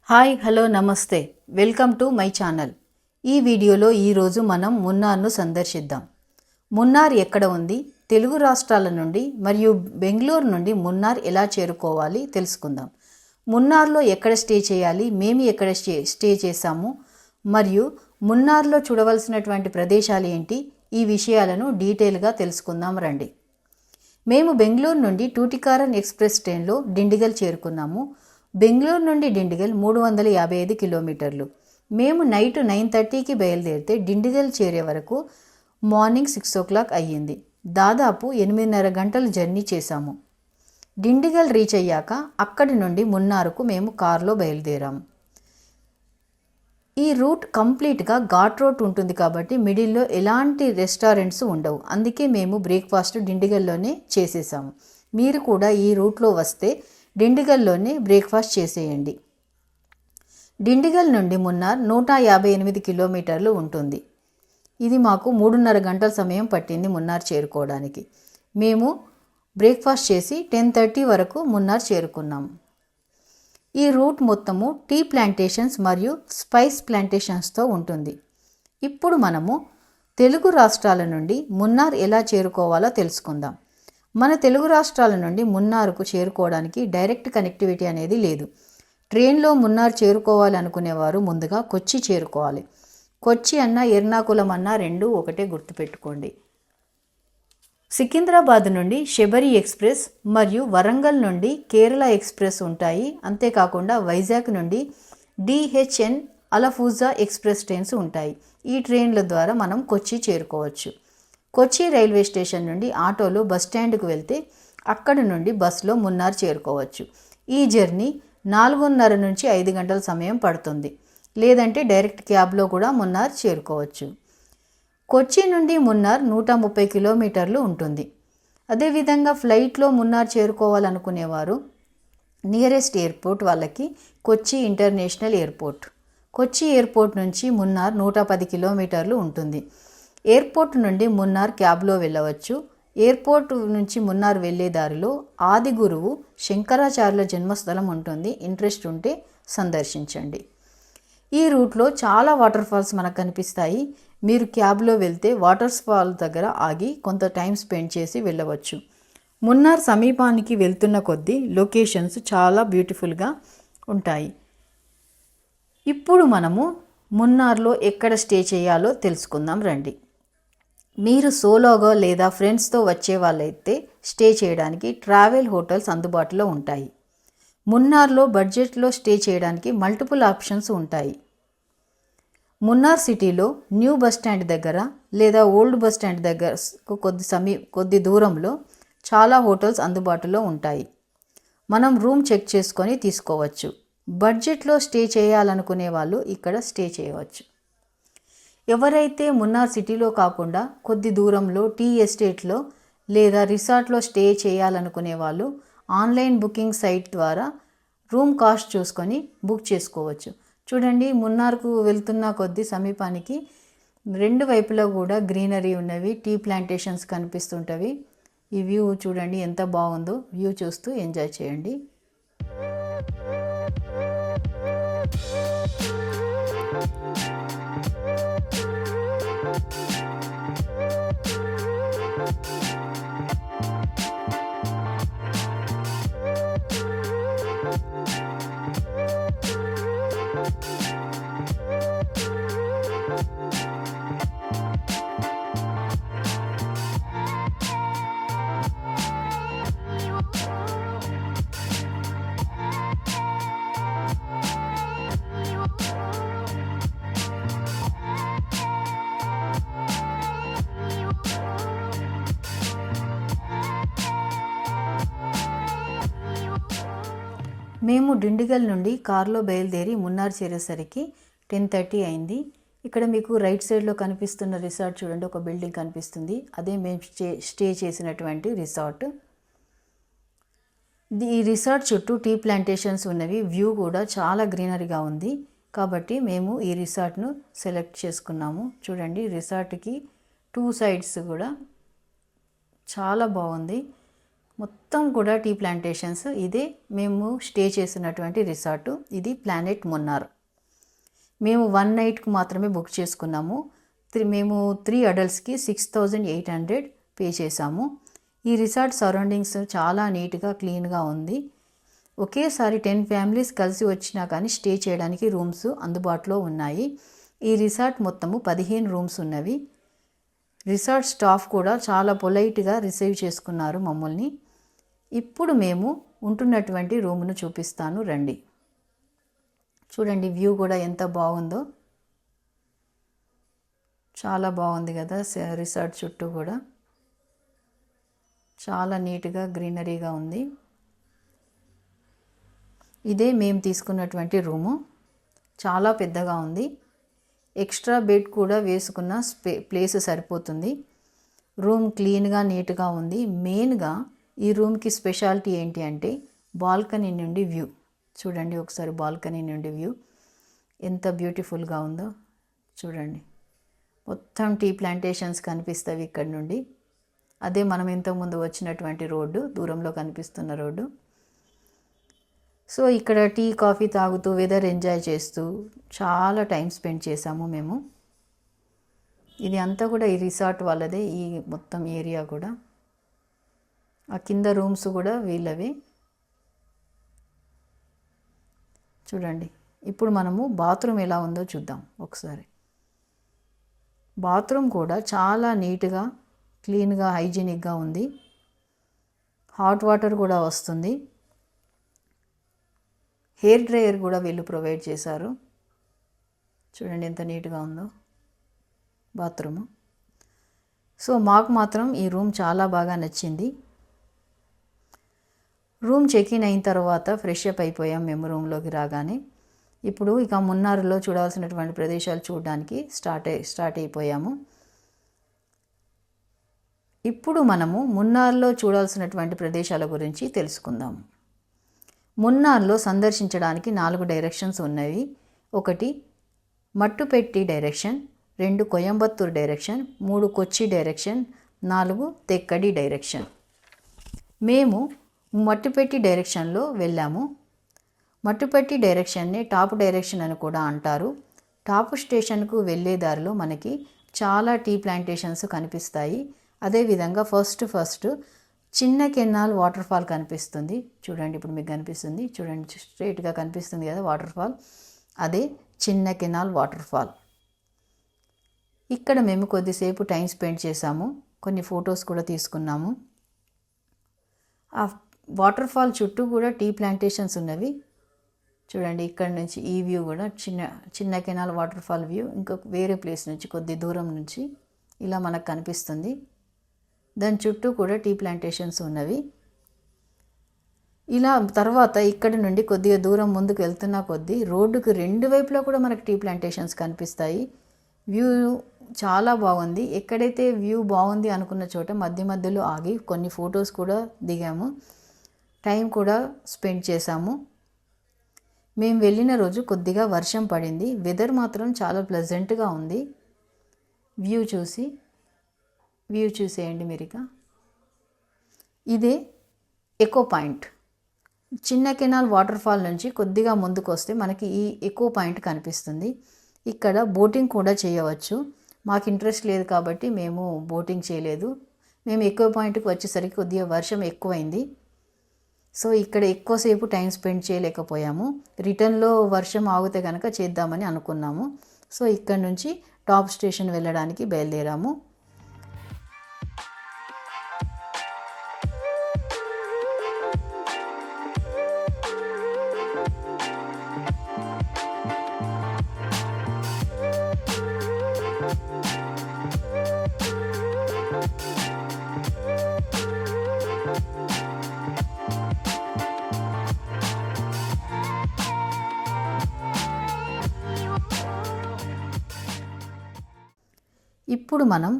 Hi hello నమస్తే welcome to my channel. ఈ వీడియోలో ఈరోజు మనం మున్నార్ను సందర్శిద్దాం. మున్నార్ ఎక్కడ ఉంది, తెలుగు రాష్ట్రాల నుండి మరియు బెంగళూరు నుండి మున్నార్ ఎలా చేరుకోవాలి తెలుసుకుందాం. మున్నార్లో ఎక్కడ స్టే చేయాలి, మేము ఎక్కడ స్టే చేశాము మరియు మున్నార్లో చూడవలసినటువంటి ప్రదేశాలు ఏంటి, ఈ విషయాలను డీటెయిల్గా తెలుసుకుందాం రండి. మేము బెంగళూరు నుండి టూటికారన్ ఎక్స్ప్రెస్ ట్రైన్లో డిండిగల్ చేరుకున్నాము. బెంగళూరు నుండి డిండిగల్ 355 కిలోమీటర్లు. మేము నైట్ 9:30కి బయలుదేరితే డిండిగల్ చేరే వరకు మార్నింగ్ 6 o'clock అయ్యింది. దాదాపు 8.5 గంటలు జర్నీ చేశాము. డిండిగల్ రీచ్ అయ్యాక అక్కడి నుండి మున్నార్కు మేము కారులో బయలుదేరాము. ఈ రూట్ కంప్లీట్గా ఘాట్ రోడ్ ఉంటుంది కాబట్టి మిడిల్లో ఎలాంటి రెస్టారెంట్స్ ఉండవు. అందుకే మేము బ్రేక్ఫాస్ట్ డిండిగల్లోనే చేసేసాము. మీరు కూడా ఈ రూట్లో వస్తే డిండిగల్లోనే బ్రేక్ఫాస్ట్ చేసేయండి. డిండిగల్ నుండి మున్నార్ 158 కిలోమీటర్లు ఉంటుంది. ఇది మాకు 3.5 గంటల సమయం పట్టింది మున్నార్ చేరుకోవడానికి. మేము బ్రేక్ఫాస్ట్ చేసి 10:30 వరకు మున్నార్ చేరుకున్నాము. ఈ రూట్ మొత్తము టీ ప్లాంటేషన్స్ మరియు స్పైస్ ప్లాంటేషన్స్తో ఉంటుంది. ఇప్పుడు మనము తెలుగు రాష్ట్రాల నుండి మున్నార్ ఎలా చేరుకోవాలో తెలుసుకుందాం. మన తెలుగు రాష్ట్రాల నుండి మున్నార్కు చేరుకోవడానికి డైరెక్ట్ కనెక్టివిటీ అనేది లేదు. ట్రైన్లో మున్నార్ చేరుకోవాలి అనుకునేవారు ముందుగా కొచ్చి చేరుకోవాలి. కొచ్చి అన్న ఎర్నాకుళం అన్న రెండు ఒకటే గుర్తుపెట్టుకోండి. సికింద్రాబాద్ నుండి శబరి ఎక్స్ప్రెస్ మరియు వరంగల్ నుండి కేరళ ఎక్స్ప్రెస్ ఉంటాయి. అంతేకాకుండా వైజాగ్ నుండి DHN అలఫూజా ఎక్స్ప్రెస్ ట్రైన్స్ ఉంటాయి. ఈ ట్రైన్ల ద్వారా మనం కొచ్చి చేరుకోవచ్చు. కొచ్చి రైల్వే స్టేషన్ నుండి ఆటోలో బస్టాండ్కు వెళ్తే అక్కడి నుండి బస్సులో మున్నార్ చేరుకోవచ్చు. ఈ జర్నీ 4:30 నుంచి 5 గంటల సమయం పడుతుంది. లేదంటే డైరెక్ట్ క్యాబ్లో కూడా మున్నార్ చేరుకోవచ్చు. కొచ్చి నుండి మున్నార్ 130 కిలోమీటర్లు ఉంటుంది. అదేవిధంగా ఫ్లైట్లో మున్నార్ చేరుకోవాలనుకునేవారు నియరెస్ట్ ఎయిర్పోర్ట్ వాళ్ళకి కొచ్చి ఇంటర్నేషనల్ ఎయిర్పోర్ట్. కొచ్చి ఎయిర్పోర్ట్ నుంచి మున్నార్ 110 కిలోమీటర్లు ఉంటుంది. ఎయిర్పోర్ట్ నుండి మున్నార్ క్యాబ్లో వెళ్ళవచ్చు. ఎయిర్పోర్ట్ నుంచి మున్నార్ వెళ్ళే దారిలో ఆది గురువు శంకరాచార్యుల జన్మస్థలం ఉంటుంది. ఇంట్రెస్ట్ ఉంటే సందర్శించండి. ఈ రూట్లో చాలా వాటర్ ఫాల్స్ మనకు కనిపిస్తాయి. మీరు క్యాబ్లో వెళ్తే వాటర్ ఫాల్ దగ్గర ఆగి కొంత టైం స్పెండ్ చేసి వెళ్ళవచ్చు. మున్నార్ సమీపానికి వెళ్తున్న కొద్దీ లొకేషన్స్ చాలా బ్యూటిఫుల్గా ఉంటాయి. ఇప్పుడు మనము మున్నార్లో ఎక్కడ స్టే చేయాలో తెలుసుకుందాం రండి. మీరు సోలోగా లేదా ఫ్రెండ్స్తో వచ్చే వాళ్ళైతే స్టే చేయడానికి ట్రావెల్ హోటల్స్ అందుబాటులో ఉంటాయి. మున్నార్లో బడ్జెట్లో స్టే చేయడానికి మల్టిపుల్ ఆప్షన్స్ ఉంటాయి. మున్నార్ సిటీలో న్యూ బస్ స్టాండ్ దగ్గర లేదా ఓల్డ్ బస్ స్టాండ్ దగ్గర కొద్ది దూరంలో చాలా హోటల్స్ అందుబాటులో ఉంటాయి. మనం రూమ్ చెక్ చేసుకొని తీసుకోవచ్చు. బడ్జెట్లో స్టే చేయాలనుకునే వాళ్ళు ఇక్కడ స్టే చేయవచ్చు. ఎవరైతే మున్నార్ సిటీలో కాకుండా కొద్ది దూరంలో టీ ఎస్టేట్లో లేదా రిసార్ట్లో స్టే చేయాలనుకునే వాళ్ళు ఆన్లైన్ బుకింగ్ సైట్ ద్వారా రూమ్ కాస్ట్ చూసుకొని బుక్ చేసుకోవచ్చు. చూడండి, మున్నార్కు వెళ్తున్న కొద్ది సమీపానికి రెండు వైపులా కూడా గ్రీనరీ ఉన్నవి, టీ ప్లాంటేషన్స్ కనిపిస్తుంటవి. ఈ వ్యూ చూడండి ఎంత బాగుందో. వ్యూ చూస్తూ ఎంజాయ్ చేయండి. మేము డిండిగల్ నుండి కారులో బయలుదేరి మున్నార్ చేరేసరికి 10:30 అయింది. ఇక్కడ మీకు రైట్ సైడ్లో కనిపిస్తున్న రిసార్ట్ చూడండి, ఒక బిల్డింగ్ కనిపిస్తుంది. అదే మేము స్టే చేసినటువంటి రిసార్ట్. ఈ రిసార్ట్ చుట్టూ టీ ప్లాంటేషన్స్ ఉన్నవి. వ్యూ కూడా చాలా గ్రీనరీగా ఉంది కాబట్టి మేము ఈ రిసార్ట్ను సెలెక్ట్ చేసుకున్నాము. చూడండి, రిసార్ట్కి 2 sides కూడా చాలా బాగుంది. మొత్తం కూడా టీ ప్లాంటేషన్స్. ఇదే మేము స్టే చేసినటువంటి రిసార్టు. ఇది ప్లానెట్ మున్నార్. మేము 1 నైట్కి మాత్రమే బుక్ చేసుకున్నాము. మేము 3 అడల్ట్స్కి 6800 పే చేసాము. ఈ రిసార్ట్ సరౌండింగ్స్ చాలా నీట్గా క్లీన్గా ఉంది. ఒకేసారి 10 ఫ్యామిలీస్ కలిసి వచ్చినా కానీ స్టే చేయడానికి రూమ్స్ అందుబాటులో ఉన్నాయి. ఈ రిసార్ట్ మొత్తము 15 రూమ్స్ ఉన్నవి. రిసార్ట్ స్టాఫ్ కూడా చాలా పొలైట్గా రిసీవ్ చేసుకున్నారు మమ్మల్ని. ఇప్పుడు మేము ఉంటున్నటువంటి రూమ్ను చూపిస్తాను రండి. చూడండి వ్యూ కూడా ఎంత బాగుందో. చాలా బాగుంది కదా రిసార్ట్ చుట్టూ కూడా. చాలా నీట్గా గ్రీనరీగా ఉంది. ఇదే మేము తీసుకున్నటువంటి రూము. చాలా పెద్దగా ఉంది. ఎక్స్ట్రా బెడ్ కూడా వేసుకున్న ప్లేస్ సరిపోతుంది. రూమ్ క్లీన్గా నీట్గా ఉంది. మెయిన్గా ఈ రూమ్కి స్పెషాలిటీ ఏంటి అంటే బాల్కనీ నుండి వ్యూ. చూడండి ఒకసారి బాల్కనీ నుండి వ్యూ ఎంత బ్యూటిఫుల్గా ఉందో చూడండి. మొత్తం టీ ప్లాంటేషన్స్ కనిపిస్తాయి ఇక్కడ నుండి. అదే మనం ఇంతకుముందు వచ్చినటువంటి రోడ్డు, దూరంలో కనిపిస్తున్న రోడ్డు. సో ఇక్కడ టీ కాఫీ తాగుతూ వెదర్ ఎంజాయ్ చేస్తూ చాలా టైం స్పెండ్ చేసాము మేము. ఇది అంతా కూడా ఈ రిసార్ట్ వాళ్ళదే. ఈ మొత్తం ఏరియా కూడా, ఆ కింద రూమ్స్ కూడా వీళ్ళవే. చూడండి ఇప్పుడు మనము బాత్రూమ్ ఎలా ఉందో చూద్దాం ఒకసారి. బాత్రూమ్ కూడా చాలా నీట్గా క్లీన్గా హైజీనిక్గా ఉంది. హాట్ వాటర్ కూడా వస్తుంది. హెయిర్ డ్రైయర్ కూడా వీళ్ళు ప్రొవైడ్ చేశారు. చూడండి ఎంత నీట్గా ఉందో బాత్రూము. సో మాకు మాత్రం ఈ రూమ్ చాలా బాగా నచ్చింది. రూమ్ చెక్ ఇన్ అయిన తర్వాత ఫ్రెష్ అప్ అయిపోయాం మేము రూమ్లోకి రాగానే. ఇప్పుడు ఇక మున్నార్లో చూడాల్సినటువంటి ప్రదేశాలు చూడడానికి స్టార్ట్ అయిపోయాము. ఇప్పుడు మనము మున్నార్లో చూడాల్సినటువంటి ప్రదేశాల గురించి తెలుసుకుందాము. మున్నార్లో సందర్శించడానికి 4 డైరెక్షన్స్ ఉన్నవి. 1 మట్టుపెట్టి డైరెక్షన్, 2 కోయంబత్తూర్ డైరెక్షన్, 3 కొచ్చి డైరెక్షన్, 4 తెక్కడి డైరెక్షన్. మేము మట్టుపెట్టి డైరెక్షన్లో వెళ్ళాము. మట్టుపెట్టి డైరెక్షన్ని టాప్ డైరెక్షన్ అని కూడా అంటారు. టాప్ స్టేషన్కు వెళ్ళే దారిలో మనకి చాలా టీ ప్లాంటేషన్స్ కనిపిస్తాయి. అదేవిధంగా ఫస్ట్ చిన్న కెనాల్ వాటర్ ఫాల్ కనిపిస్తుంది. చూడండి ఇప్పుడు మీకు కనిపిస్తుంది. చూడండి స్ట్రైట్గా కనిపిస్తుంది కదా వాటర్ ఫాల్. అదే చిన్న కెనాల్ వాటర్ ఫాల్. ఇక్కడ మేము కొద్దిసేపు టైం స్పెండ్ చేసాము. కొన్ని ఫొటోస్ కూడా తీసుకున్నాము. ఆ వాటర్ ఫాల్ చుట్టూ కూడా టీ ప్లాంటేషన్స్ ఉన్నవి. చూడండి ఇక్కడ నుంచి ఈ వ్యూ కూడా చిన్న కెనాల్ వాటర్ ఫాల్ వ్యూ ఇంకొక వేరే ప్లేస్ నుంచి కొద్ది దూరం నుంచి ఇలా మనకు కనిపిస్తుంది. దాని చుట్టూ కూడా టీ ప్లాంటేషన్స్ ఉన్నవి. ఇలా తర్వాత ఇక్కడ నుండి కొద్దిగా దూరం ముందుకు వెళ్తున్న కొద్దీ రోడ్డుకు 2 వైపులా కూడా మనకు టీ ప్లాంటేషన్స్ కనిపిస్తాయి. వ్యూ చాలా బాగుంది. ఎక్కడైతే వ్యూ బాగుంది అనుకున్న చోట మధ్యలో ఆగి కొన్ని ఫొటోస్ కూడా దిగాము. టైం కూడా స్పెండ్ చేసాము. మేము వెళ్ళిన రోజు కొద్దిగా వర్షం పడింది. వెదర్ మాత్రం చాలా ప్లెజెంట్గా ఉంది. వ్యూ చూసేయండి మీరిక. ఇదే ఎకో పాయింట్. చిన్న కెనాల్ వాటర్ ఫాల్ నుంచి కొద్దిగా ముందుకు వస్తే మనకి ఈ ఎకో పాయింట్ కనిపిస్తుంది. ఇక్కడ బోటింగ్ కూడా చేయవచ్చు. మాకు ఇంట్రెస్ట్ లేదు కాబట్టి మేము బోటింగ్ చేయలేదు. మేము ఎకో పాయింట్కి వచ్చేసరికి కొద్దిగా వర్షం ఎక్కువైంది. సో ఇక్కడ ఎక్కువసేపు టైం స్పెండ్ చేయలేకపోయాము. రిటర్న్లో వర్షం ఆగితే కనుక చేద్దామని అనుకున్నాము. సో ఇక్కడ నుంచి టాప్ స్టేషన్ వెళ్ళడానికి బయలుదేరాము. ఇప్పుడు మనం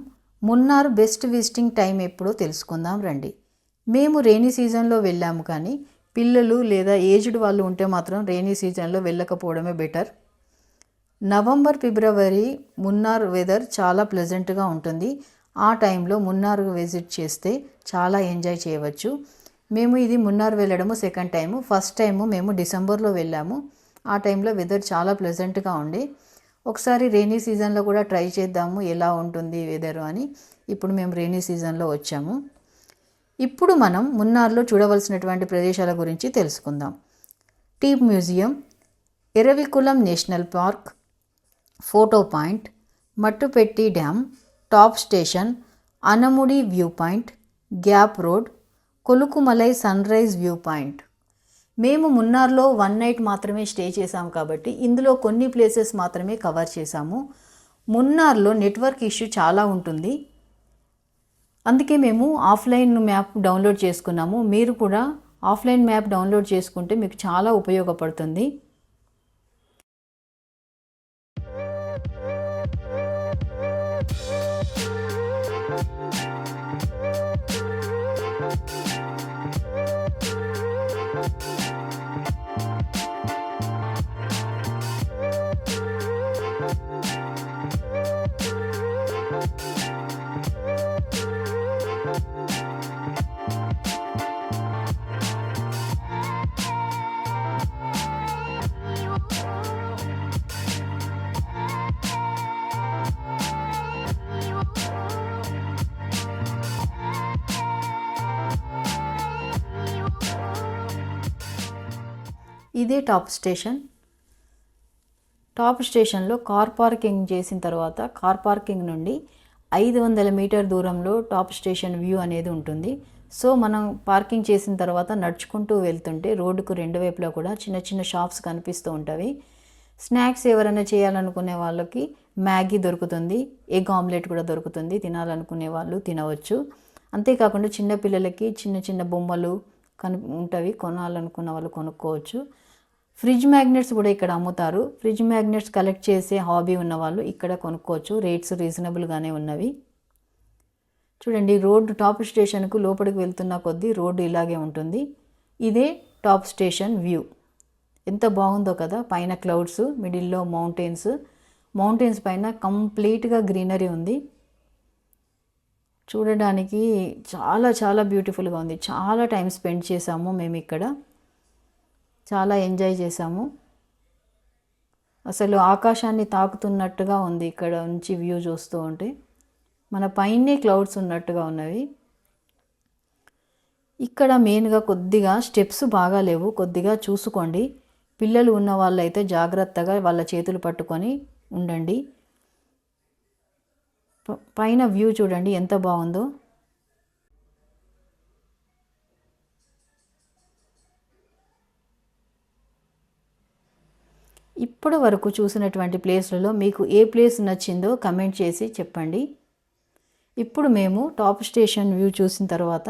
మున్నార్ బెస్ట్ విజిటింగ్ టైం ఎప్పుడో తెలుసుకుందాం రండి. మేము రెయినీ సీజన్లో వెళ్ళాము, కానీ పిల్లలు లేదా ఏజ్డ్ వాళ్ళు ఉంటే మాత్రం రెయినీ సీజన్లో వెళ్ళకపోవడమే బెటర్. నవంబర్, ఫిబ్రవరి మున్నార్ వెదర్ చాలా ప్లెజెంట్గా ఉంటుంది. ఆ టైంలో మున్నార్ విజిట్ చేస్తే చాలా ఎంజాయ్ చేయవచ్చు. మేము ఇది మున్నార్ వెళ్ళడము సెకండ్ టైము. ఫస్ట్ టైము మేము డిసెంబర్లో వెళ్ళాము. ఆ టైంలో వెదర్ చాలా ప్లెజెంట్గా ఉండి, ఒకసారి రెయినీ సీజన్లో కూడా ట్రై చేద్దాము ఎలా ఉంటుంది వెదర్ అని ఇప్పుడు మేము రెయినీ సీజన్లో వచ్చాము. ఇప్పుడు మనం మున్నార్లో చూడవలసినటువంటి ప్రదేశాల గురించి తెలుసుకుందాం. Tea museum, Eravikulam national park, photo point, Mattupetty dam, top station, Anamudi view point, gap road, Kolukkumalai sunrise view point. మేము మున్నార్లో 1 నైట్ మాత్రమే స్టే చేసాము కాబట్టి ఇందులో కొన్ని ప్లేసెస్ మాత్రమే కవర్ చేసాము. మున్నార్లో నెట్వర్క్ ఇష్యూ చాలా ఉంటుంది, అందుకే మేము ఆఫ్లైన్ మ్యాప్ డౌన్లోడ్ చేసుకున్నాము. మీరు కూడా ఆఫ్లైన్ మ్యాప్ డౌన్లోడ్ చేసుకుంటే మీకు చాలా ఉపయోగపడుతుంది. ఇదే టాప్ స్టేషన్. టాప్ స్టేషన్లో కార్ పార్కింగ్ చేసిన తర్వాత కార్ పార్కింగ్ నుండి 500 మీటర్ దూరంలో టాప్ స్టేషన్ వ్యూ అనేది ఉంటుంది. సో మనం పార్కింగ్ చేసిన తర్వాత నడుచుకుంటూ వెళ్తుంటే రోడ్డుకు రెండు వైపులా కూడా చిన్న చిన్న షాప్స్ కనిపిస్తూ ఉంటాయి. స్నాక్స్ ఎవరైనా చేయాలనుకునే వాళ్ళకి మ్యాగీ దొరుకుతుంది, ఎగ్ ఆమ్లెట్ కూడా దొరుకుతుంది, తినాలనుకునే వాళ్ళు తినవచ్చు. అంతేకాకుండా చిన్నపిల్లలకి చిన్న చిన్న బొమ్మలు ఉంటాయి, కొనాలనుకున్న వాళ్ళు కొనుక్కోవచ్చు. ఫ్రిడ్జ్ మ్యాగ్నెట్స్ కూడా ఇక్కడ అమ్ముతారు. ఫ్రిడ్జ్ మ్యాగ్నెట్స్ కలెక్ట్ చేసే హాబీ ఉన్న వాళ్ళు ఇక్కడ కొనుక్కోవచ్చు. రేట్స్ రీజనబుల్గానే ఉన్నవి. చూడండి, రోడ్డు టాప్ స్టేషన్కు లోపలికి వెళ్తున్న కొద్దీ రోడ్డు ఇలాగే ఉంటుంది. ఇదే టాప్ స్టేషన్ వ్యూ. ఎంత బాగుందో కదా. పైన క్లౌడ్స్, మిడిల్లో మౌంటైన్స్ పైన కంప్లీట్గా గ్రీనరీ ఉంది. చూడడానికి చాలా చాలా బ్యూటిఫుల్గా ఉంది. చాలా టైం స్పెండ్ చేసాము మేము ఇక్కడ, చాలా ఎంజాయ్ చేసాము. అసలు ఆకాశాన్ని తాకుతున్నట్టుగా ఉంది ఇక్కడ నుంచి వ్యూ చూస్తూ ఉంటే. మన పైనే క్లౌడ్స్ ఉన్నట్టుగా ఉన్నవి. ఇక్కడ మెయిన్గా కొద్దిగా స్టెప్స్ బాగా లేవు, కొద్దిగా చూసుకోండి. పిల్లలు ఉన్న వాళ్ళైతే జాగ్రత్తగా వాళ్ళ చేతులు పట్టుకొని ఉండండి. పైన వ్యూ చూడండి ఎంత బాగుందో. ఇప్పటి వరకు చూసినటువంటి ప్లేస్లలో మీకు ఏ ప్లేస్ నచ్చిందో కమెంట్ చేసి చెప్పండి. ఇప్పుడు మేము టాప్ స్టేషన్ వ్యూ చూసిన తర్వాత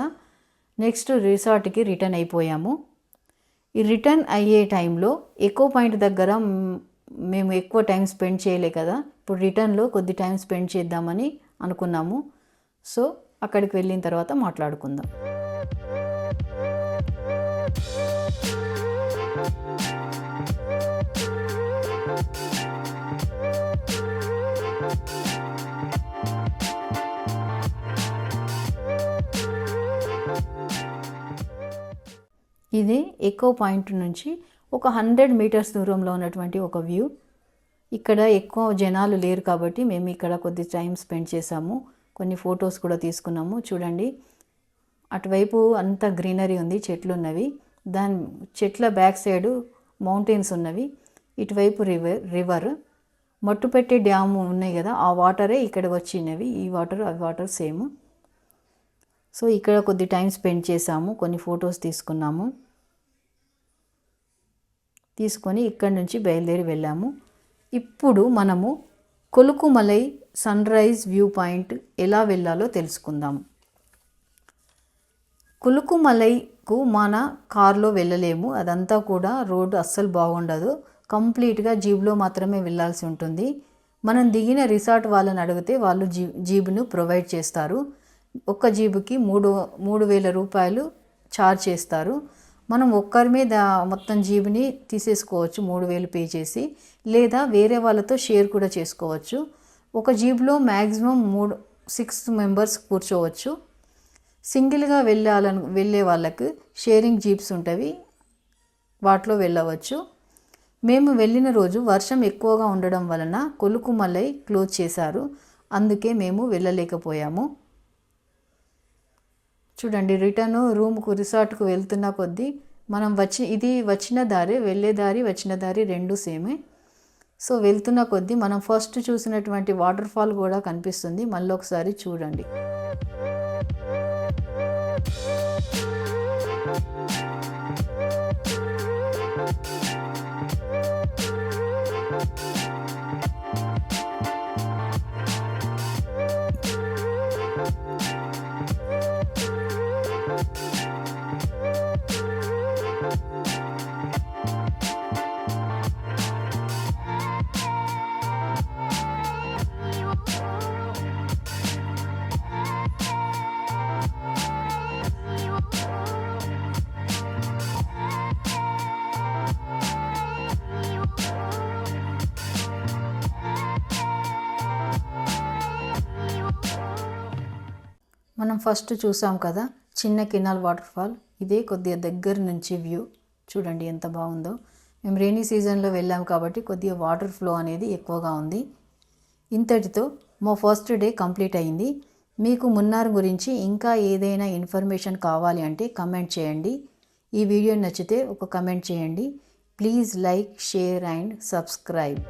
నెక్స్ట్ రిసార్ట్కి రిటర్న్ అయిపోయాము. ఈ రిటర్న్ అయ్యే టైంలో ఎకో పాయింట్ దగ్గర మేము ఎక్కువ టైం స్పెండ్ చేయలే కదా, ఇప్పుడు రిటర్న్లో కొద్ది టైం స్పెండ్ చేద్దామని అనుకున్నాము. సో అక్కడికి వెళ్ళిన తర్వాత మాట్లాడుకుందాం. ఇది ఎకో పాయింట్ నుంచి ఒక 100 మీటర్స్ దూరంలో ఉన్నటువంటి ఒక వ్యూ. ఇక్కడ ఎక్కువ జనాలు లేరు కాబట్టి మేము ఇక్కడ కొద్ది టైం స్పెండ్ చేసాము. కొన్ని ఫొటోస్ కూడా తీసుకున్నాము. చూడండి, అటువైపు అంతా గ్రీనరీ ఉంది, చెట్లు ఉన్నవి. దాని చెట్ల బ్యాక్ సైడు మౌంటైన్స్ ఉన్నవి. ఇటువైపు రివర్ మట్టుపెట్టి డ్యాము ఉన్నాయి కదా, ఆ వాటరే ఇక్కడికి వచ్చినవి. ఈ వాటర్ అవి వాటర్ సేమ్. సో ఇక్కడ కొద్ది టైం స్పెండ్ చేసాము, కొన్ని ఫొటోస్ తీసుకొని ఇక్కడి నుంచి బయలుదేరి వెళ్ళాము. ఇప్పుడు మనము కొలుకుమలై సన్ రైజ్ వ్యూ పాయింట్ ఎలా వెళ్ళాలో తెలుసుకుందాం. కొలుకుమలైకు మన కార్లో వెళ్ళలేము, అదంతా కూడా రోడ్డు అస్సలు బాగుండదు. కంప్లీట్గా జీబ్లో మాత్రమే వెళ్ళాల్సి ఉంటుంది. మనం దిగిన రిసార్ట్ వాళ్ళని అడిగితే వాళ్ళు జీబును ప్రొవైడ్ చేస్తారు. ఒక్క జీబుకి 3,000 రూపాయలు ఛార్జ్ చేస్తారు. మనం ఒక్కరి మీద మొత్తం జీబుని తీసేసుకోవచ్చు 3,000 పే చేసి, లేదా వేరే వాళ్ళతో షేర్ కూడా చేసుకోవచ్చు. ఒక జీబ్లో మ్యాక్సిమం 6 మెంబర్స్ కూర్చోవచ్చు. సింగిల్గా వెళ్ళే వాళ్ళకు షేరింగ్ జీప్స్ ఉంటాయి, వాటిలో వెళ్ళవచ్చు. మేము వెళ్ళిన రోజు వర్షం ఎక్కువగా ఉండడం వలన కొలుకుమలై క్లోజ్ చేశారు, అందుకే మేము వెళ్ళలేకపోయాము. చూడండి, రిటర్న్ రూమ్కు రిసార్ట్కు వెళ్తున్న కొద్దీ మనం వచ్చిన దారి, వెళ్ళే దారి, వచ్చిన దారి రెండు సేమే. సో వెళ్తున్న కొద్దీ మనం ఫస్ట్ చూసినటువంటి వాటర్ ఫాల్ కూడా కనిపిస్తుంది, మళ్ళీ ఒకసారి చూడండి. మనం ఫస్ట్ చూసాం కదా చిన్న కెనాల్ వాటర్ ఫాల్, ఇదే కొద్దిగా దగ్గర నుంచి వ్యూ చూడండి ఎంత బాగుందో. మేము రెయినీ సీజన్లో వెళ్ళాం కాబట్టి కొద్దిగా వాటర్ ఫ్లో అనేది ఎక్కువగా ఉంది. ఇంతటితో మా ఫస్ట్ డే కంప్లీట్ అయింది. మీకు మున్నార్ గురించి ఇంకా ఏదైనా ఇన్ఫర్మేషన్ కావాలి అంటే కమెంట్ చేయండి. ఈ వీడియో నచ్చితే ఒక కమెంట్ చేయండి. Please like, share and subscribe.